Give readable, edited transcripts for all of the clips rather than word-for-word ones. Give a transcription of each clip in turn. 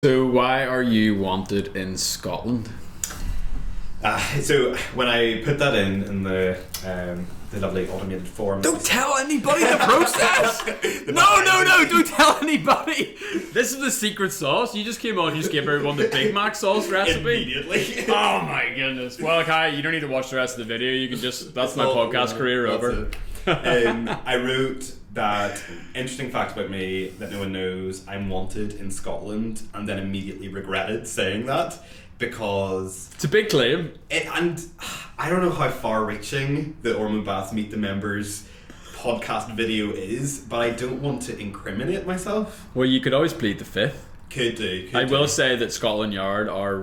So why are you wanted in Scotland? So when I put that in the lovely automated form, Don't tell anybody the process. No, don't tell anybody. This is the secret sauce. You just came on, you just gave everyone the Big Mac sauce recipe immediately. Oh my goodness. Well, Kai, you don't need to watch the rest of the video. You can just, that's my podcast career over. I wrote that interesting fact about me that no one knows: I'm wanted in Scotland, and then immediately regretted saying that because it's a big claim. And I don't know how far-reaching the Ormond Bath Meet the Members podcast video is, but I don't want to incriminate myself. Well, you could always plead the fifth. Could do. I will say that Scotland Yard are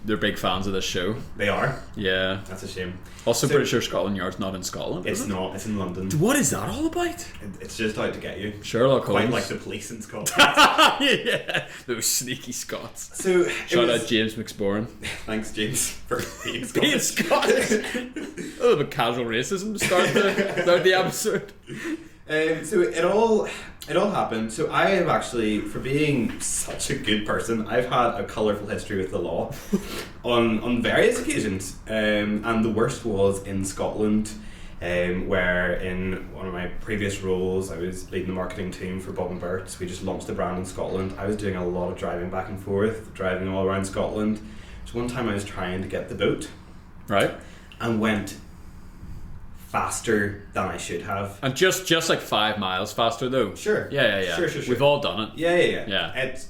they're big fans of this show. They are? Yeah. That's a shame. Also, pretty sure Scotland Yard's not in Scotland. It's not. It's in London. What is that all about? It's just out to get you. Sherlock Holmes. Quite like the police in Scotland. Yeah, those sneaky Scots. So shout out James McSporran. Thanks, James, for being Scottish. Being Scottish. A little bit casual racism to start the episode. So it all happened. So I have actually, for being such a good person, I've had a colourful history with the law on various occasions. And the worst was in Scotland, where in one of my previous roles I was leading the marketing team for Bob Berts. We just launched the brand in Scotland. I was doing a lot of driving back and forth, driving all around Scotland. So one time I was trying to get the boat. Right. And went faster than I should have. And just like 5 miles faster though. Sure. Yeah. Sure. We've all done it. Yeah. It's,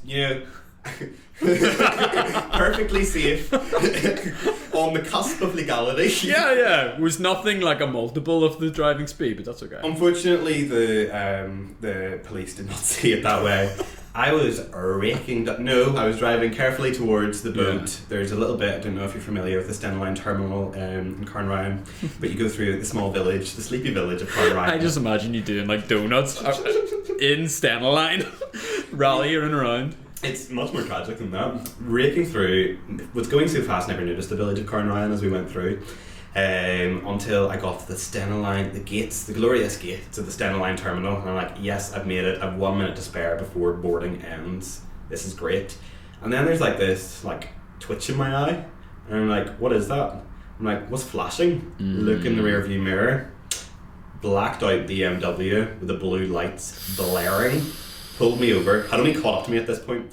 perfectly safe on the cusp of legality. Yeah. It was nothing like a multiple of the driving speed, but that's okay. Unfortunately, the police did not see it that way. I was raking that. No, I was driving carefully towards the boat. Yeah. There's a little bit, I don't know if you're familiar with the Stenline terminal in Carnryan, but you go through the small village, the sleepy village of Carnryan. I just imagine you doing like donuts in Stenline, rallying around. It's much more tragic than that. Raking through, was going so fast, never noticed the village of Carnryan as we went through. Until I got to the Stenline, the gates, the glorious gates of the Stenline terminal, and I'm like, yes, I've made it. I've 1 minute to spare before boarding ends. This is great. And then there's like this twitch in my eye, and I'm like, what is that? I'm like, what's flashing? Look in the rear view mirror. Blacked out BMW with the blue lights blaring. Pulled me over. Had only caught up to me at this point.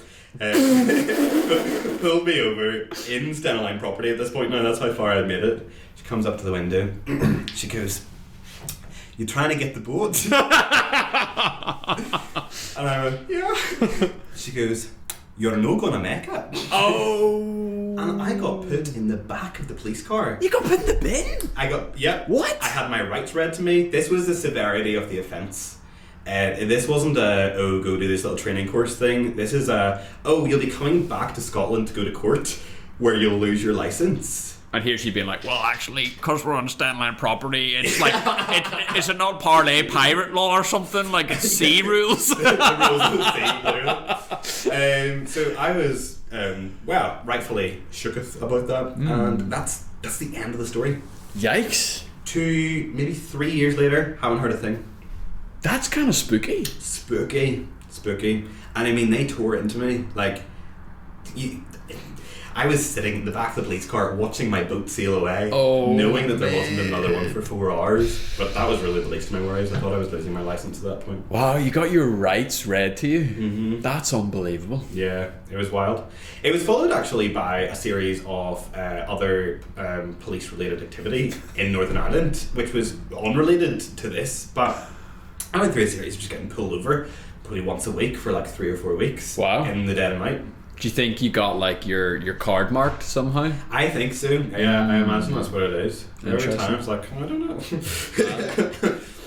Pulled me over in Stenline property at this point now. That's how far I'd made it. She comes up to the window. She goes, "You trying to get the boat?" And I went, "Yeah." She goes, "You're no gonna make it." Oh. And I got put in the back of the police car. You got put in the bin? What? I had my rights read to me. This was the severity of the offence. This wasn't go do this little training course thing. This is you'll be coming back to Scotland to go to court where you'll lose your licence. And here she'd been like, well, actually, because we're on Stenline property, it's like, is it not parlay pirate law or something? Like, it's sea rules? The rules of the sea, clearly. So I was, rightfully shooketh about that. And that's the end of the story. Yikes. 2, maybe 3 years later, haven't heard a thing. That's kind of spooky. Spooky. And I mean, they tore into me. I was sitting in the back of the police car watching my boat sail away, knowing that there wasn't another one for 4 hours. But that was really the least of my worries. I thought I was losing my licence at that point. Wow, you got your rights read to you? Mm-hmm. That's unbelievable. Yeah, it was wild. It was followed actually by a series of other police-related activity in Northern Ireland, which was unrelated to this, but I went through a series of just getting pulled over probably once a week for 3 or 4 weeks. Wow. In the dead of night. Do you think you got your card marked somehow? I think so. Yeah, I imagine that's what it is. Every time it's like, I don't know.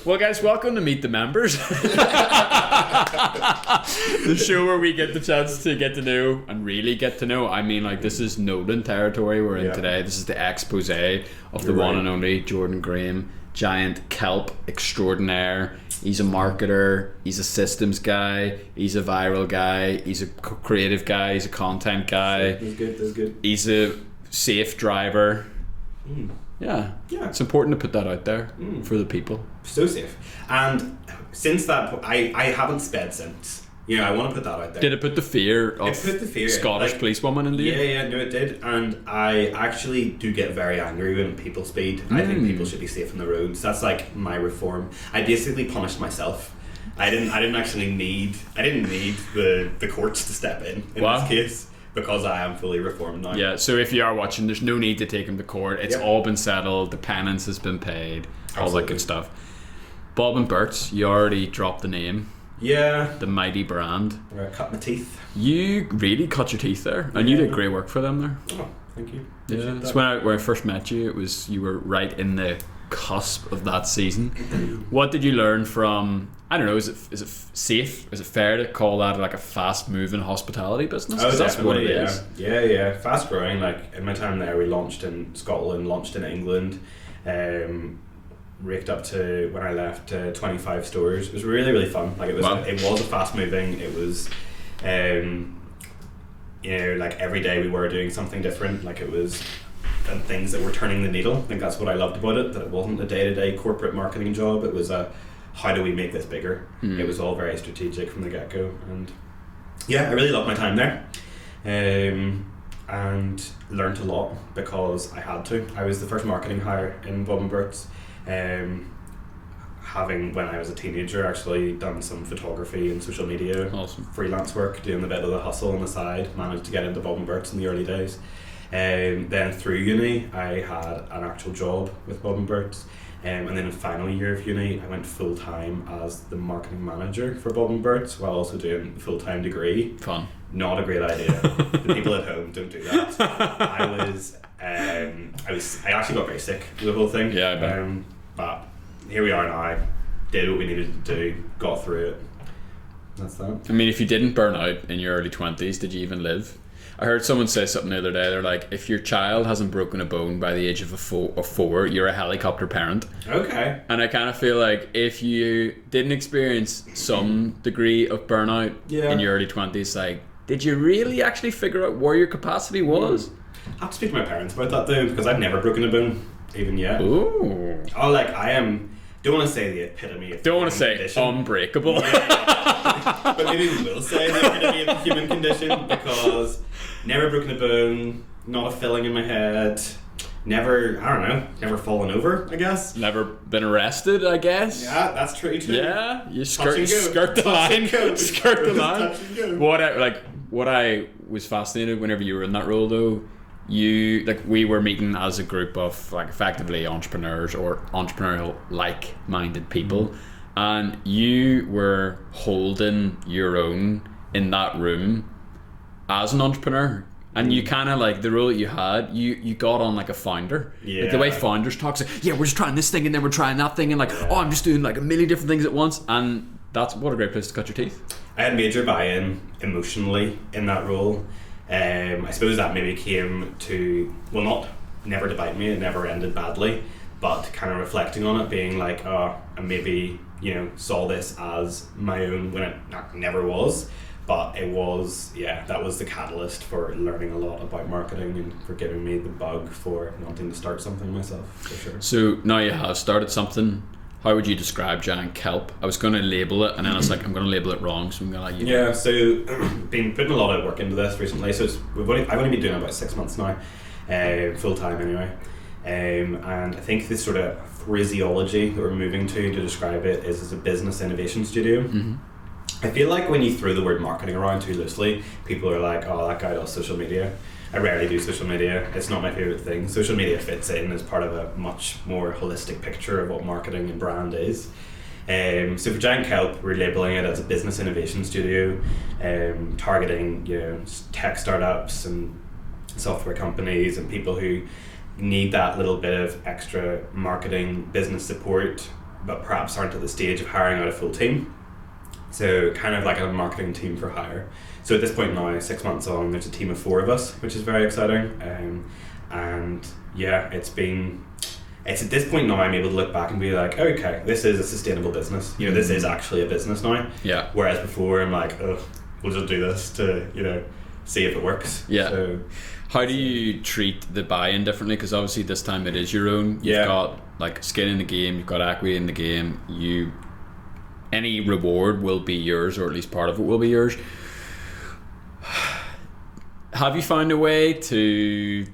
Well, guys, welcome to Meet the Members. The show where we get the chance to get to know and really get to know. I mean, this is Nolan territory we're in today. This is the expose of the one and only Jordan Graham, giant kelp extraordinaire. He's a marketer, he's a systems guy, he's a viral guy, he's a creative guy, he's a content guy. That's good. He's a safe driver. Yeah. It's important to put that out there for the people. So safe. And since that, I haven't sped since. Yeah, I want to put that out there. Did it put the fear of Scottish policewoman into you? Yeah, no, it did. And I actually do get very angry when people speed. I think people should be safe on the roads. That's like my reform. I basically punished myself. I didn't need the courts to step in this case, because I am fully reformed now. Yeah, so if you are watching, there's no need to take him to court. It's all been settled. The penance has been paid. All that good stuff. Bob and Berts, you already dropped the name. Yeah. The mighty brand. Where I cut my teeth. You really cut your teeth there, and you did great work for them there. Oh, thank you. Yeah, it's when I first met you. You were right in the cusp of that season. What did you learn from? I don't know. Is it safe? Is it fair to call that like a fast moving hospitality business? Oh, that's what it is. Yeah. Fast growing. Like in my time there, we launched in Scotland, launched in England. Raked up to, when I left, 25 stores. It was really, really fun. Like it was a fast moving. It was, like every day we were doing something different. Like it was, and things that were turning the needle. I think that's what I loved about it. That it wasn't a day-to-day corporate marketing job. It was a, how do we make this bigger? It was all very strategic from the get-go. And yeah, I really loved my time there. And learned a lot because I had to. I was the first marketing hire in Bob Berts. Having, when I was a teenager, actually done some photography and social media freelance work, doing a bit of the hustle on the side, managed to get into Bob Berts in the early days. Then through uni I had an actual job with Bob Berts, and then in the final year of uni I went full time as the marketing manager for Bob Berts while also doing a full time degree. Fun. Not a great idea. The people at home, don't do that. I actually got very sick with the whole thing. Yeah, I bet. But here we are now. Did what we needed to do. Got through it. That's that. I mean, if you didn't burn out in your early 20s, did you even live? I heard someone say something the other day. They're like, if your child hasn't broken a bone by the age of four, you're a helicopter parent. Okay. And I kind of feel like if you didn't experience some degree of burnout in your early 20s, like, did you really actually figure out where your capacity was? I have to speak to my parents about that though, because I've never broken a bone, even yet. Ooh. Oh, like I am. Don't want to say the epitome of don't want to say condition. Unbreakable. Yeah. But maybe we will say the epitome of the human condition, because never broken a bone, not a filling in my head, never fallen over, I guess. Never been arrested, I guess. Yeah, that's true too. Yeah, you skirt the line. Skirt the line. What I was fascinated whenever you were in that role though, we were meeting as a group of like effectively entrepreneurs or entrepreneurial like-minded people, and you were holding your own in that room as an entrepreneur. And you kind of like the role that you had, you got on like a founder. Yeah. Like the way founders talk, so, yeah, we're just trying this thing and then we're trying that thing, and like, oh, I'm just doing like a million different things at once. And that's what a great place to cut your teeth. I had major buy-in emotionally in that role. I suppose that maybe came to, well, never to bite me, it never ended badly, but kind of reflecting on it, being like, oh, I maybe, saw this as my own when it never was. But it was, that was the catalyst for learning a lot about marketing and for giving me the bug for wanting to start something myself, for sure. So now you have started something. How would you describe Giant Kelp? I was going to label it, and then I was like, I'm going to label it wrong, so I'm going to let you. Yeah, so been putting a lot of work into this recently. So I've only been doing it about 6 months now, full time anyway. And I think this sort of phraseology that we're moving to describe it is as a business innovation studio. Mm-hmm. I feel like when you throw the word marketing around too loosely, people are like, oh, that guy does social media. I rarely do social media. It's not my favourite thing. Social media fits in as part of a much more holistic picture of what marketing and brand is. So for Giant Kelp, we're labelling it as a business innovation studio, targeting tech startups and software companies and people who need that little bit of extra marketing business support, but perhaps aren't at the stage of hiring out a full team. So kind of like a marketing team for hire. So at this point now, 6 months on, there's a team of 4 of us, which is very exciting. And yeah, it's at this point now I'm able to look back and be like, okay, this is a sustainable business. This is actually a business now. Yeah. Whereas before I'm like, oh, we'll just do this to, see if it works. Yeah. So, how do you treat the buy-in differently? Because obviously this time it is your own. You've got like skin in the game, you've got equity in the game, you any reward will be yours, or at least part of it will be yours. Have you found a way to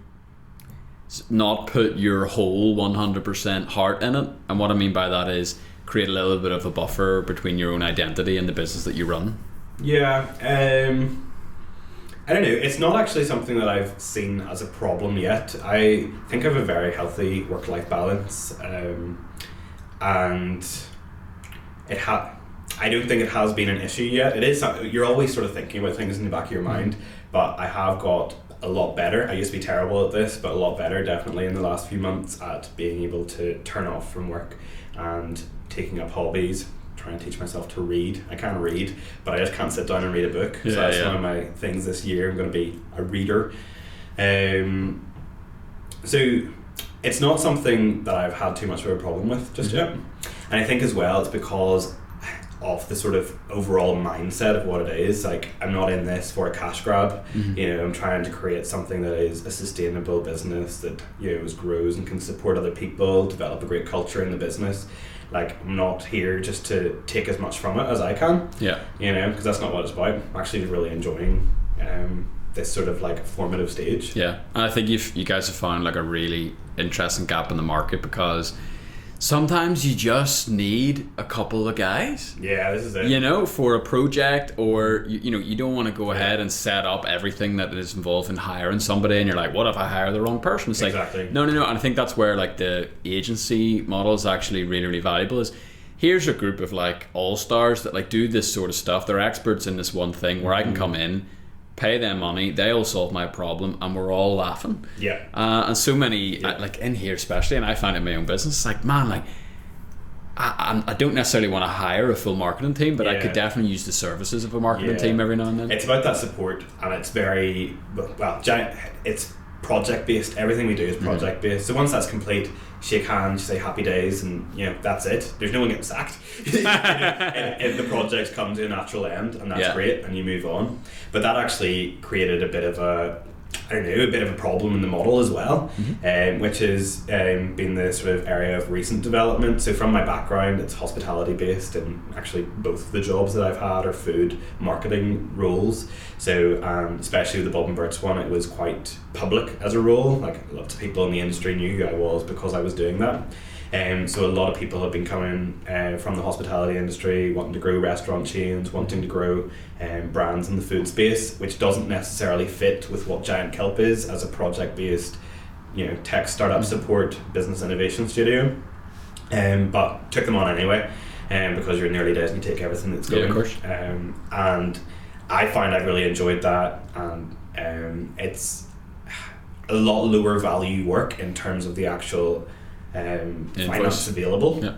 not put your whole 100% heart in it? And what I mean by that is create a little bit of a buffer between your own identity and the business that you run. Yeah, I don't know. It's not actually something that I've seen as a problem yet. I think I have a very healthy work-life balance, and I don't think it has been an issue yet. It is. You're always sort of thinking about things in the back of your mind, but I have got a lot better. I used to be terrible at this, but a lot better definitely in the last few months at being able to turn off from work and taking up hobbies. Trying to teach myself to read. I can read, but I just can't sit down and read a book. So that's one of my things this year. I'm going to be a reader. So it's not something that I've had too much of a problem with just yet. And I think as well it's because of the sort of overall mindset of what it is. Like, I'm not in this for a cash grab. You know, I'm trying to create something that is a sustainable business that, you know, grows and can support other people, develop a great culture in the business. Like, I'm not here just to take as much from it as I can. Yeah. You know, because that's not what it's about. I'm actually really enjoying this sort of like formative stage. Yeah, and I think you guys have found like a really interesting gap in the market, because sometimes you just need a couple of guys. Yeah, this is it. You know, for a project, or you know, you don't want to go ahead and set up everything that is involved in hiring somebody, and you're like, what if I hire the wrong person? It's exactly. Like, no. And I think that's where like the agency model is actually really, really valuable. Is here's a group of like all-stars that like do this sort of stuff. They're experts in this one thing where I can come in, pay them money, they'll solve my problem, and we're all laughing. Yeah. And so many, like in here especially, and I find it in my own business, it's like, man, like I don't necessarily want to hire a full marketing team, but I could definitely use the services of a marketing team every now and then. It's about that support, and it's very, well, it's project based. Everything we do is project based. So once that's complete, shake hands, say happy days, and you know, that's it. There's no one getting sacked. If the projects come to a natural end, and that's great, and you move on. But that actually created a bit of a problem in the model as well, which has been the sort of area of recent development. So from my background, it's hospitality based, and actually both of the jobs that I've had are food marketing roles. So especially with the Bob Berts one, it was quite public as a role. Like, lots of people in the industry knew who I was because I was doing that. So a lot of people have been coming from the hospitality industry, wanting to grow restaurant chains, wanting to grow brands in the food space, which doesn't necessarily fit with what Giant Kelp is as a project-based, you know, tech startup support business innovation studio. But took them on anyway, because you're in the early days and you take everything that's going. Yeah, of course. And I find I've really enjoyed that, and it's a lot lower value work in terms of the actual finance available,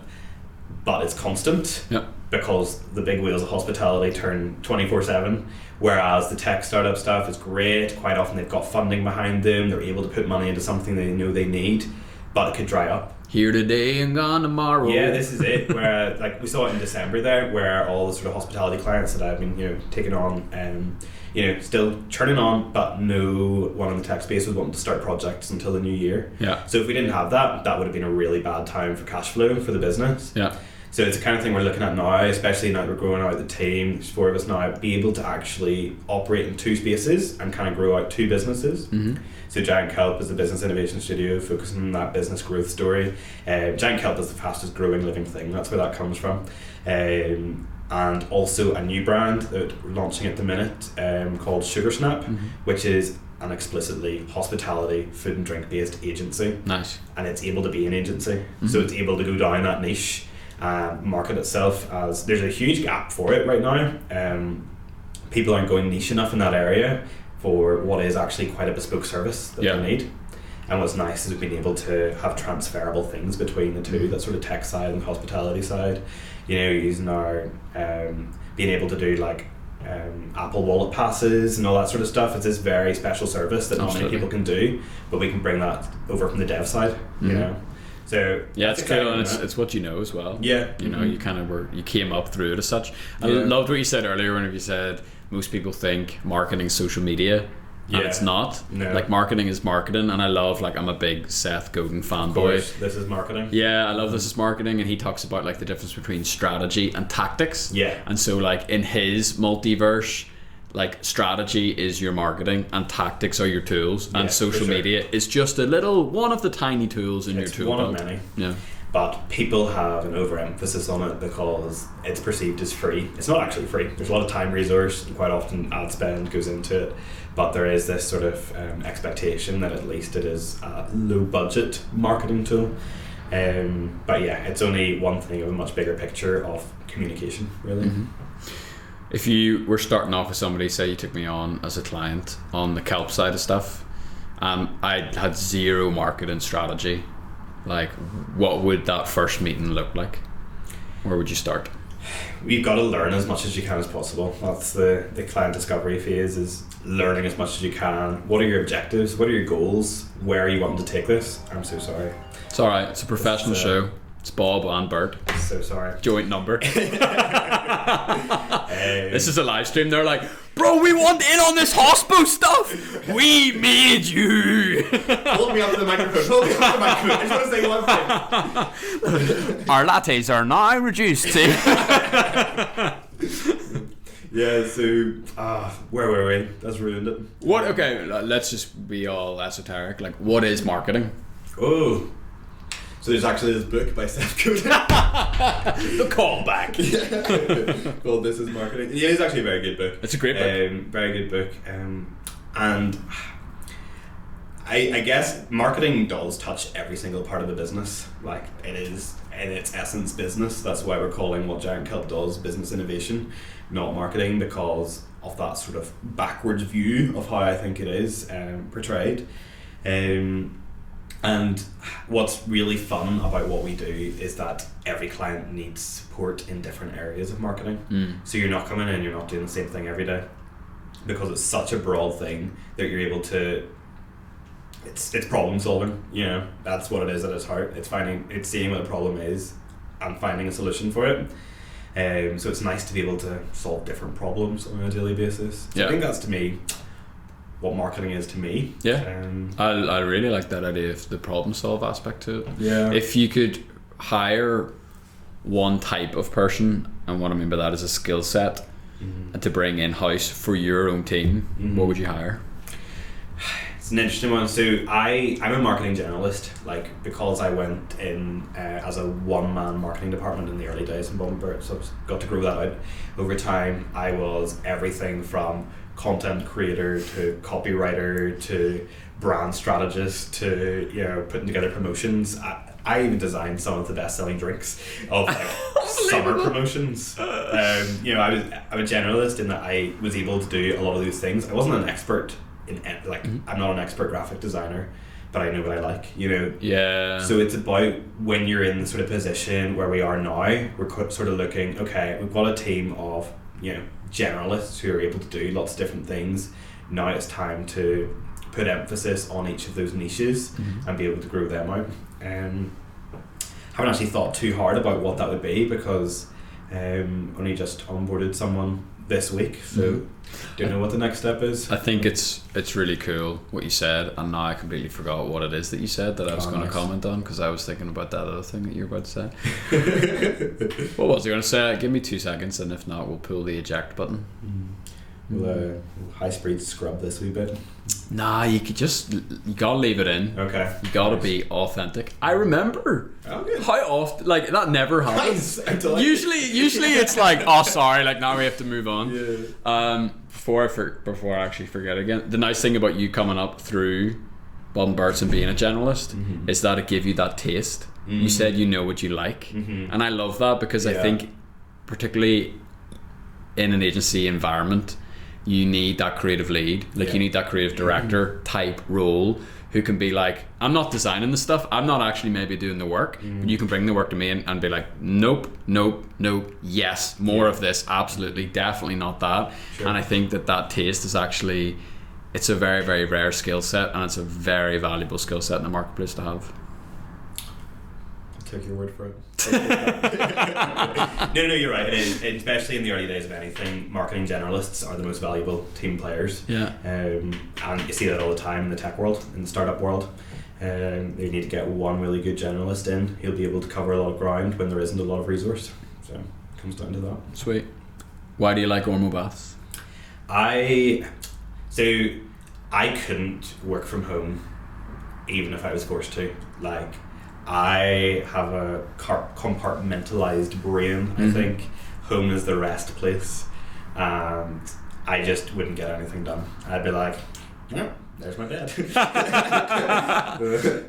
but it's constant, because the big wheels of hospitality turn 24/7, whereas the tech startup stuff is great. Quite often they've got funding behind them, they're able to put money into something they know they need, but it could dry up. Here today and gone tomorrow. Yeah, this is it. Where like we saw it in December there, where all the sort of hospitality clients that I've been, you know, taking on, you know, still churning on, but no one in the tech space was wanting to start projects until the new year. Yeah. So if we didn't have that, that would have been a really bad time for cash flow for the business. Yeah. So it's the kind of thing we're looking at now, especially now that we're growing out the team. There's 4 of us now, be able to actually operate in 2 spaces and kind of grow out 2 businesses. So Giant Kelp is the business innovation studio focusing on that business growth story. Giant Kelp is the fastest growing living thing. That's where that comes from. And also a new brand that we're launching at the minute, called Sugar Snap, which is an explicitly hospitality, food and drink based agency. Nice. And it's able to be an agency, so it's able to go down that niche, market itself, as there's a huge gap for it right now. People aren't going niche enough in that area for what is actually quite a bespoke service that they need. And what's nice is we've been able to have transferable things between the two, that sort of tech side and hospitality side. You know, using our being able to do like Apple Wallet passes and all that sort of stuff. It's this very special service that not many people can do, but we can bring that over from the dev side. You know, so yeah, it's cool, and it's what you know as well. Yeah, you know, you kind of you came up through it as such. I loved what you said earlier when you said most people think marketing social media. and it's not. No. Like marketing is marketing, and I love, like, I'm a big Seth Godin fanboy. Of course, this is marketing. Yeah, I love This Is Marketing, and he talks about, like, the difference between strategy and tactics. Yeah. And so, like, in his multiverse, like, strategy is your marketing and tactics are your tools, and social media is just a little one of the tiny tools in your tool belt. One of many. Yeah. But people have an overemphasis on it because it's perceived as free. It's not actually free. There's a lot of time resource, and quite often ad spend goes into it. But there is this sort of expectation that at least it is a low budget marketing tool. But yeah, it's only one thing of a much bigger picture of communication, really. Mm-hmm. If you were starting off with somebody, say you took me on as a client on the kelp side of stuff, I had zero marketing strategy, like, what would that first meeting look like? Where would you start? You've got to learn as much as you can as possible. That's the client discovery phase, is learning as much as you can. What are your objectives? What are your goals? Where are you wanting to take this? I'm so sorry. It's alright, it's a professional show. It's Bob and Bert. So sorry. Joint number. This is a live stream. They're like, bro, we want in on this hospo stuff. We made you. Hold me up to the microphone. Hold me up to the microphone. I just want to say one thing. Our lattes are now reduced to... Yeah, so where were we? That's ruined it. What? Okay, let's just be all esoteric. Like, what is marketing? Oh, so there's actually this book by Seth Godin. The callback. Called This Is Marketing. Yeah, it's actually a very good book. It's a great book. Very good book. And I guess marketing does touch every single part of the business. Like, it is in its essence business. That's why we're calling what Giant Kelp does business innovation, not marketing, because of that sort of backwards view of how I think it is portrayed. And what's really fun about what we do is that every client needs support in different areas of marketing. So you're not coming in, you're not doing the same thing every day, because it's such a broad thing that you're able to, it's problem solving, you know, that's what it is at its heart. It's seeing what the problem is and finding a solution for it. So it's nice to be able to solve different problems on a daily basis. So I think that's, to me, what marketing is to me. I really like that idea of the problem solve aspect to it. If you could hire one type of person, and what I mean by that is a skill set, to bring in-house for your own team, what would you hire? It's an interesting one. So I'm a marketing generalist, like, because I went in as a one-man marketing department in the early days in Bob Berts, so I got to grow that out. Over time, I was everything from content creator to copywriter to brand strategist to, you know, putting together promotions. I even designed some of the best-selling drinks of, like, summer promotions. You know, I'm a generalist in that I was able to do a lot of those things. I wasn't an expert in, like, I'm not an expert graphic designer, but I know what I like, you know. So it's about, when you're in the sort of position where we are now, we're sort of looking, okay, we've got a team of, you know, generalists who are able to do lots of different things. Now it's time to put emphasis on each of those niches and be able to grow them out. Haven't actually thought too hard about what that would be, because only just onboarded someone this week, so don't know what the next step is. I think it's really cool what you said, and now I completely forgot what it is that you said that I was going to comment on, because I was thinking about that other thing that you were about to say. What was I going to say? Give me 2 seconds, and if not, we'll pull the eject button. We'll high speed scrub this wee bit. Nah, you gotta leave it in. Okay. You gotta be authentic. I remember how often, like, that never happens. Nice. Usually it's like, oh, sorry, like, now we have to move on. Before I actually forget again, the nice thing about you coming up through Bob and Berts and being a generalist is that it gave you that taste. You said you know what you like, and I love that, because I think, particularly in an agency environment, you need that creative lead, like you need that creative director type role who can be like, I'm not designing the stuff, I'm not actually maybe doing the work, but you can bring the work to me and be like, nope, yes, more of this, absolutely, definitely not that. And I think that taste is actually, it's a very, very rare skill set, and it's a very valuable skill set in the marketplace to have. I'll take your word for it. No, you're right. It is, especially in the early days of anything. Marketing generalists are the most valuable team players. Yeah. And you see that all the time in the tech world, in the startup world. They need to get one really good generalist in. He'll be able to cover a lot of ground when there isn't a lot of resource. So it comes down to that. Sweet. Why do you like Ormo Baths? I couldn't work from home even if I was forced to. Like, I have a compartmentalized brain. I think home is the rest place, and I just wouldn't get anything done. I'd be like, yeah, there's my bed.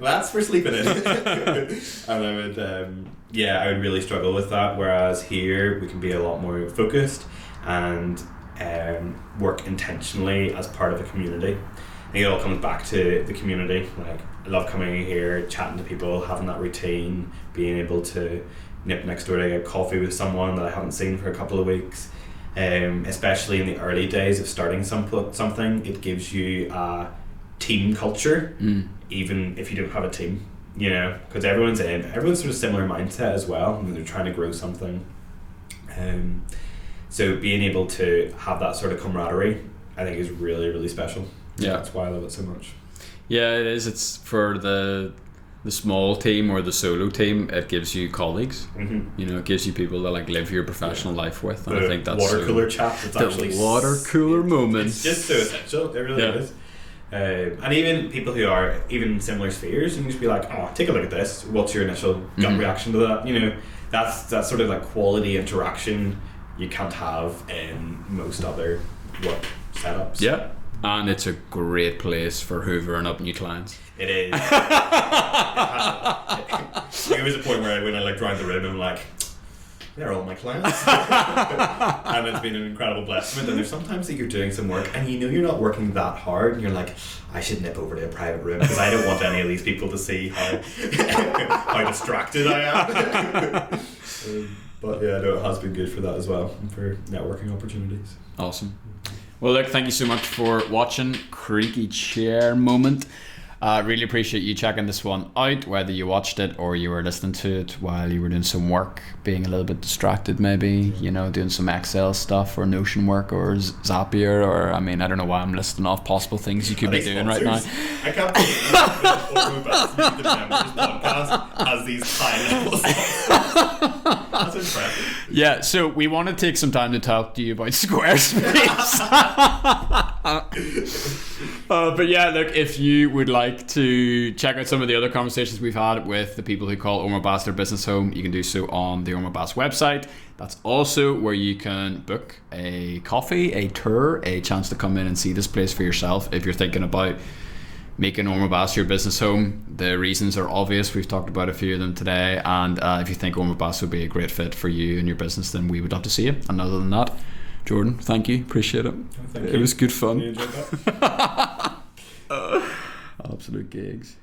That's for sleeping in. And I would really struggle with that. Whereas here we can be a lot more focused and work intentionally as part of a community. I think it all comes back to the community. Like, I love coming in here, chatting to people, having that routine, being able to nip next door to get coffee with someone that I haven't seen for a couple of weeks. Especially in the early days of starting something, it gives you a team culture, even if you don't have a team, you know, because everyone's sort of similar mindset as well, and they're trying to grow something. So being able to have that sort of camaraderie, I think, is really, really special. Yeah, that's why I love it so much. Yeah, it is. It's for the small team or the solo team. It gives you colleagues. You know, it gives you people that like live your professional life with. And I think that's water cooler chat. It's actually the water cooler moment. It's just so essential. It really is. And even people who are even similar spheres, you can just be like, "Oh, take a look at this. What's your initial gut reaction to that?" You know, that's sort of like quality interaction you can't have in most other work setups. Yeah. And it's a great place for hoovering up new clients. It is. There was a point where when I looked around the room, I'm like, they're all my clients. And it's been an incredible blessing. And there's sometimes that you're doing some work and you know you're not working that hard, and you're like, I should nip over to a private room because I don't want any of these people to see how distracted I am. But yeah, no, it has been good for that as well, and for networking opportunities. Awesome. Well, look, thank you so much for watching Creaky Chair Moment. Really appreciate you checking this one out, whether you watched it or you were listening to it while you were doing some work, being a little bit distracted maybe, you know, doing some Excel stuff or Notion work or Zapier, or, I mean, I don't know why I'm listing off possible things you could be doing right now. I can't believe that the members podcast has these high levels. That's impressive. Yeah, so we want to take some time to talk to you about Squarespace. But yeah, look, if you would like to check out some of the other conversations we've had with the people who call Ormo Baths their business home, you can do so on the Ormo Baths website. That's also where you can book a coffee, a tour, a chance to come in and see this place for yourself if you're thinking about making Ormo Baths your business home. The reasons are obvious. We've talked about a few of them today, and if you think Ormo Baths would be a great fit for you and your business, then we would love to see you. And other than that, Jordan, thank you. Appreciate it. Thank you. It was good fun. You enjoyed that? Absolute gigs.